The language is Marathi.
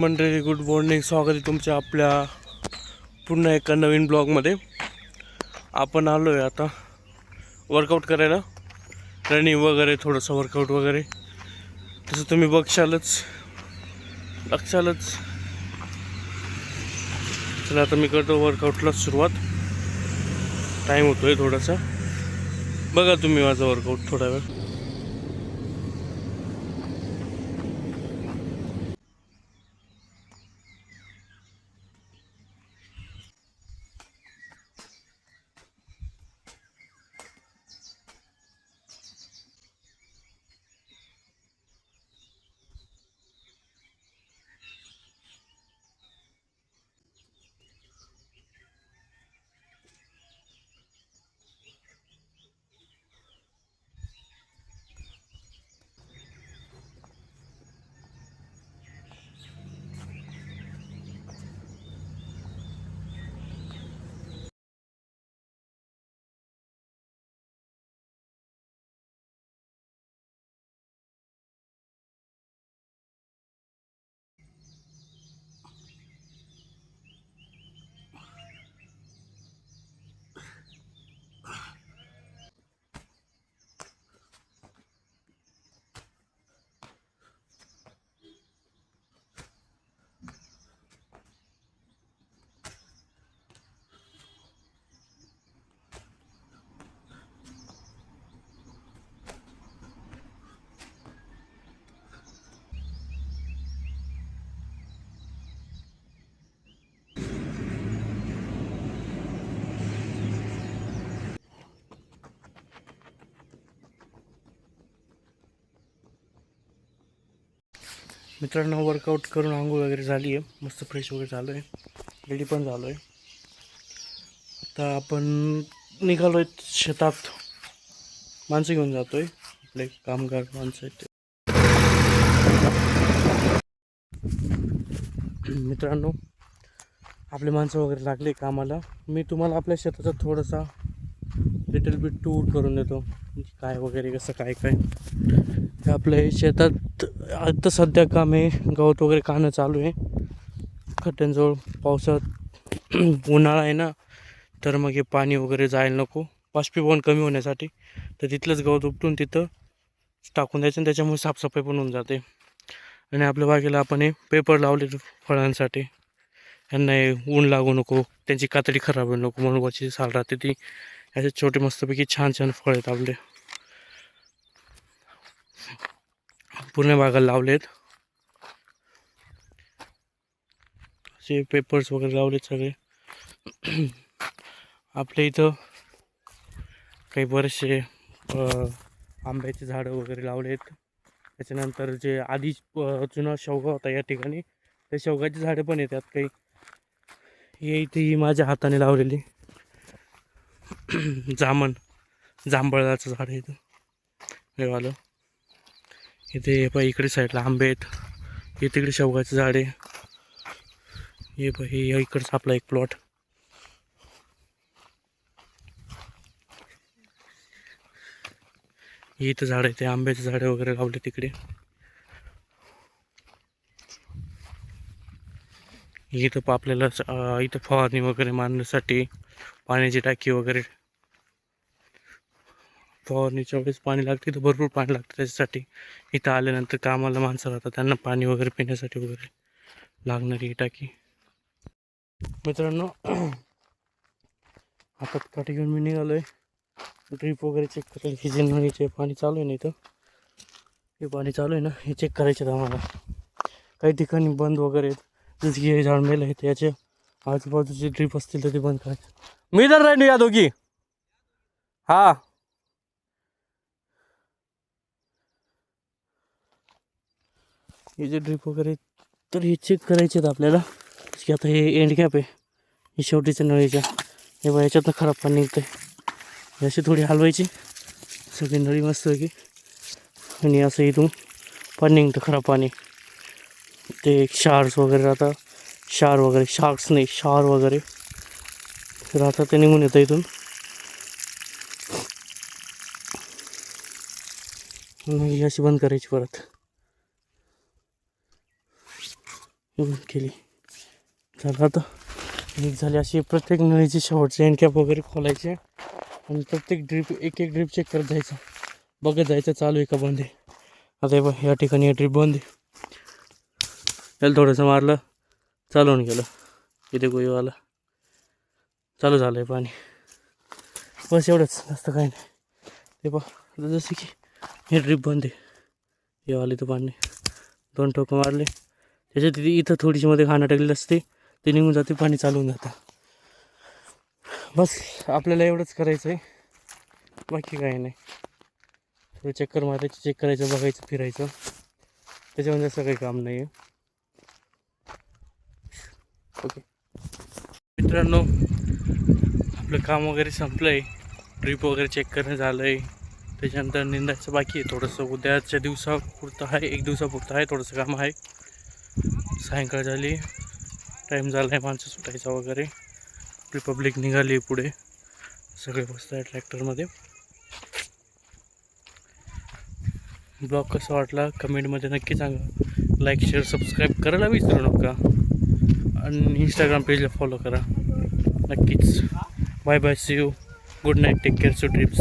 मंडळी गुड मॉर्निंग, स्वागत आहे तुमच्या आपल्या पुन्हा एका नवीन ब्लॉगमध्ये. आपण आलो आहे आता वर्कआउट करायला, रनिंग वगैरे, थोडंसं वर्कआउट वगैरे. तसं तुम्ही बघशालच. चला आता मी करतो वर्कआउटला सुरुवात. टाईम होतो आहे थोडासा. बघा तुम्ही माझा वर्कआउट थोडा वेळ. मित्रांनो, वर्कआउट करून आंघोळ वगैरे झाली आहे, मस्त फ्रेश वगैरे झालो आहे, रेडी पण झालो आहे. आता आपण निघालो आहे शेतात. माणसं घेऊन जातो आहे, आपले कामगार माणसं आहेत. मित्रांनो, आपले माणसं वगैरे लागले कामाला. मी तुम्हाला आपल्या शेताचा थोडासा लिटल बिट टूर करून देतो, काय वगैरे कसं काय काय आपल्या शेतात. आता सध्या काम आहे, गवत वगैरे काढणं चालू आहे खड्ड्यांजवळ. पावसात उन्हाळा आहे ना, तर मग हे पाणी वगैरे जायला नको, बाष्पीभवन कमी होण्यासाठी. तर तिथलंच गवत उपटून तिथं टाकून द्यायचं, आणि त्याच्यामुळे साफसफाई पण होऊन जाते. आणि आपल्या बागेला आपण हे पेपर लावले फळांसाठी. यांना ऊन लागू नको, त्यांची कातडी खराब होऊ नको म्हणून वरची साल राहते ती. असे छोटे मस्तपैकी छान छान फळ आहेत आपले, पूर्ण बागाला लावलेत. असे पेपर्स वगैरे लावलेत सगळे. आपल्या इथं काही बरेचसे आंब्याचे झाडं वगैरे लावलेत. त्याच्यानंतर जे आधी जुना शेवगा होता या ठिकाणी, त्या शेवगाची झाडं पण येतात काही. हे इथे ही माझ्या हाताने लावलेली जांभळाचं झाड आहे इथं हे वालं. इथे पहा, इकडे साईडला आंबे आहेत, हे तिकडे शेवगाचं झाड आहे. हे पहा, हे इकडचा आपला एक प्लॉट. इथं झाड आहे, ते आंब्याचे झाडं वगैरे लावले तिकडे. इथं आपल्याला इथं फवारणी वगैरे मारण्यासाठी पाण्याची टाकी वगैरे, फवारणीच्या वेळेस पाणी लागते, तर भरपूर पाणी लागतं त्याच्यासाठी. इथं आल्यानंतर कामाला माणसं राहतात, त्यांना पाणी वगैरे पिण्यासाठी वगैरे लागणारी ही टाकी. मित्रांनो, हातात काठी घेऊन मी निघालो आहे. ड्रीप वगैरे चेक करायला. हे जे नळीचे पाणी चालू आहे ना, इथं हे पाणी चालू आहे ना, हे चेक करायचे आहेत आम्हाला. काही ठिकाणी बंद वगैरे आहेत, जसं की हे झाड मेलं आहे, त्याचे आजूबाजूचे ड्रीप असतील तर ते बंद करायचे. मी तर राहिलो या दोघी. हा, हे जे ड्रीप वगैरे तर हे चेक करायचे आहेत आपल्याला. की आता हे एंड कॅप आहे, हे शेवटीच्या नळीच्या. हे बघा, याच्यातनं खराब पाणी निघतं आहे. अशी थोडी हलवायची सगळी नळी मस्त की, आणि असं इथून पाणी निघतं खराब पाणी. ते क्षार्स वगैरे राहतात, शार्क्स नाही, क्षार वगैरे राहतात, ते निघून येतं इथून. अशी बंद करायची परत. येऊन केली. झालं आता लीक झाली. अशी प्रत्येक नळीची शेवटचे एंड कॅप वगैरे खोलायचे आणि प्रत्येक ड्रीप एक ड्रीप चेक करत जायचं, बघत जायचं चालू आहे का बंद आहे. आता हे बघ या ठिकाणी हे ड्रीप बंद आहे. त्याला थोडंसं मारलं, चालू होऊन गेलं. इथे गोईवाला चालू झालं आहे पाणी. बस एवढंच, जास्त काही नाही. ते बघ जसं की हे ड्रीप बंद आहे, हे वाले तर पाणी 2 ठोकं मारले त्याच्यात तिथे इथं थोडीशी मध्ये खाणं टाकलेलं असते, ते निघून जाते, पाणी चालू होऊन जातं. बस आपल्याला एवढंच करायचं आहे, बाकी काही नाही. थोडं चक्कर मारायचं, चेक करायचं, बघायचं, फिरायचं, त्याच्यामध्ये असं काही काम नाही आहे. ओके मित्रांनो, आपलं काम वगैरे संपलं आहे. ड्रीप वगैरे चेक करणं झालं आहे. त्याच्यानंतर निंदायचं बाकी आहे थोडंसं. उद्याच्या दिवसापुरतं आहे, 1 दिवसापुरतं आहे, थोडंसं काम आहे. सायंकाळ झाली, टाईम झाला आहे माणसं सुटायचा वगैरे. रिपब्लिक निघाली आहे पुढे, सगळे बसत आहे ट्रॅक्टरमध्ये. ब्लॉग कसा वाटला कमेंटमध्ये नक्की सांगा. लाईक शेअर सबस्क्राईब करायला विसरू नका आणि इंस्टाग्राम पेजला फॉलो करा नक्कीच. Bye bye, see you, good night, take care, so dreams.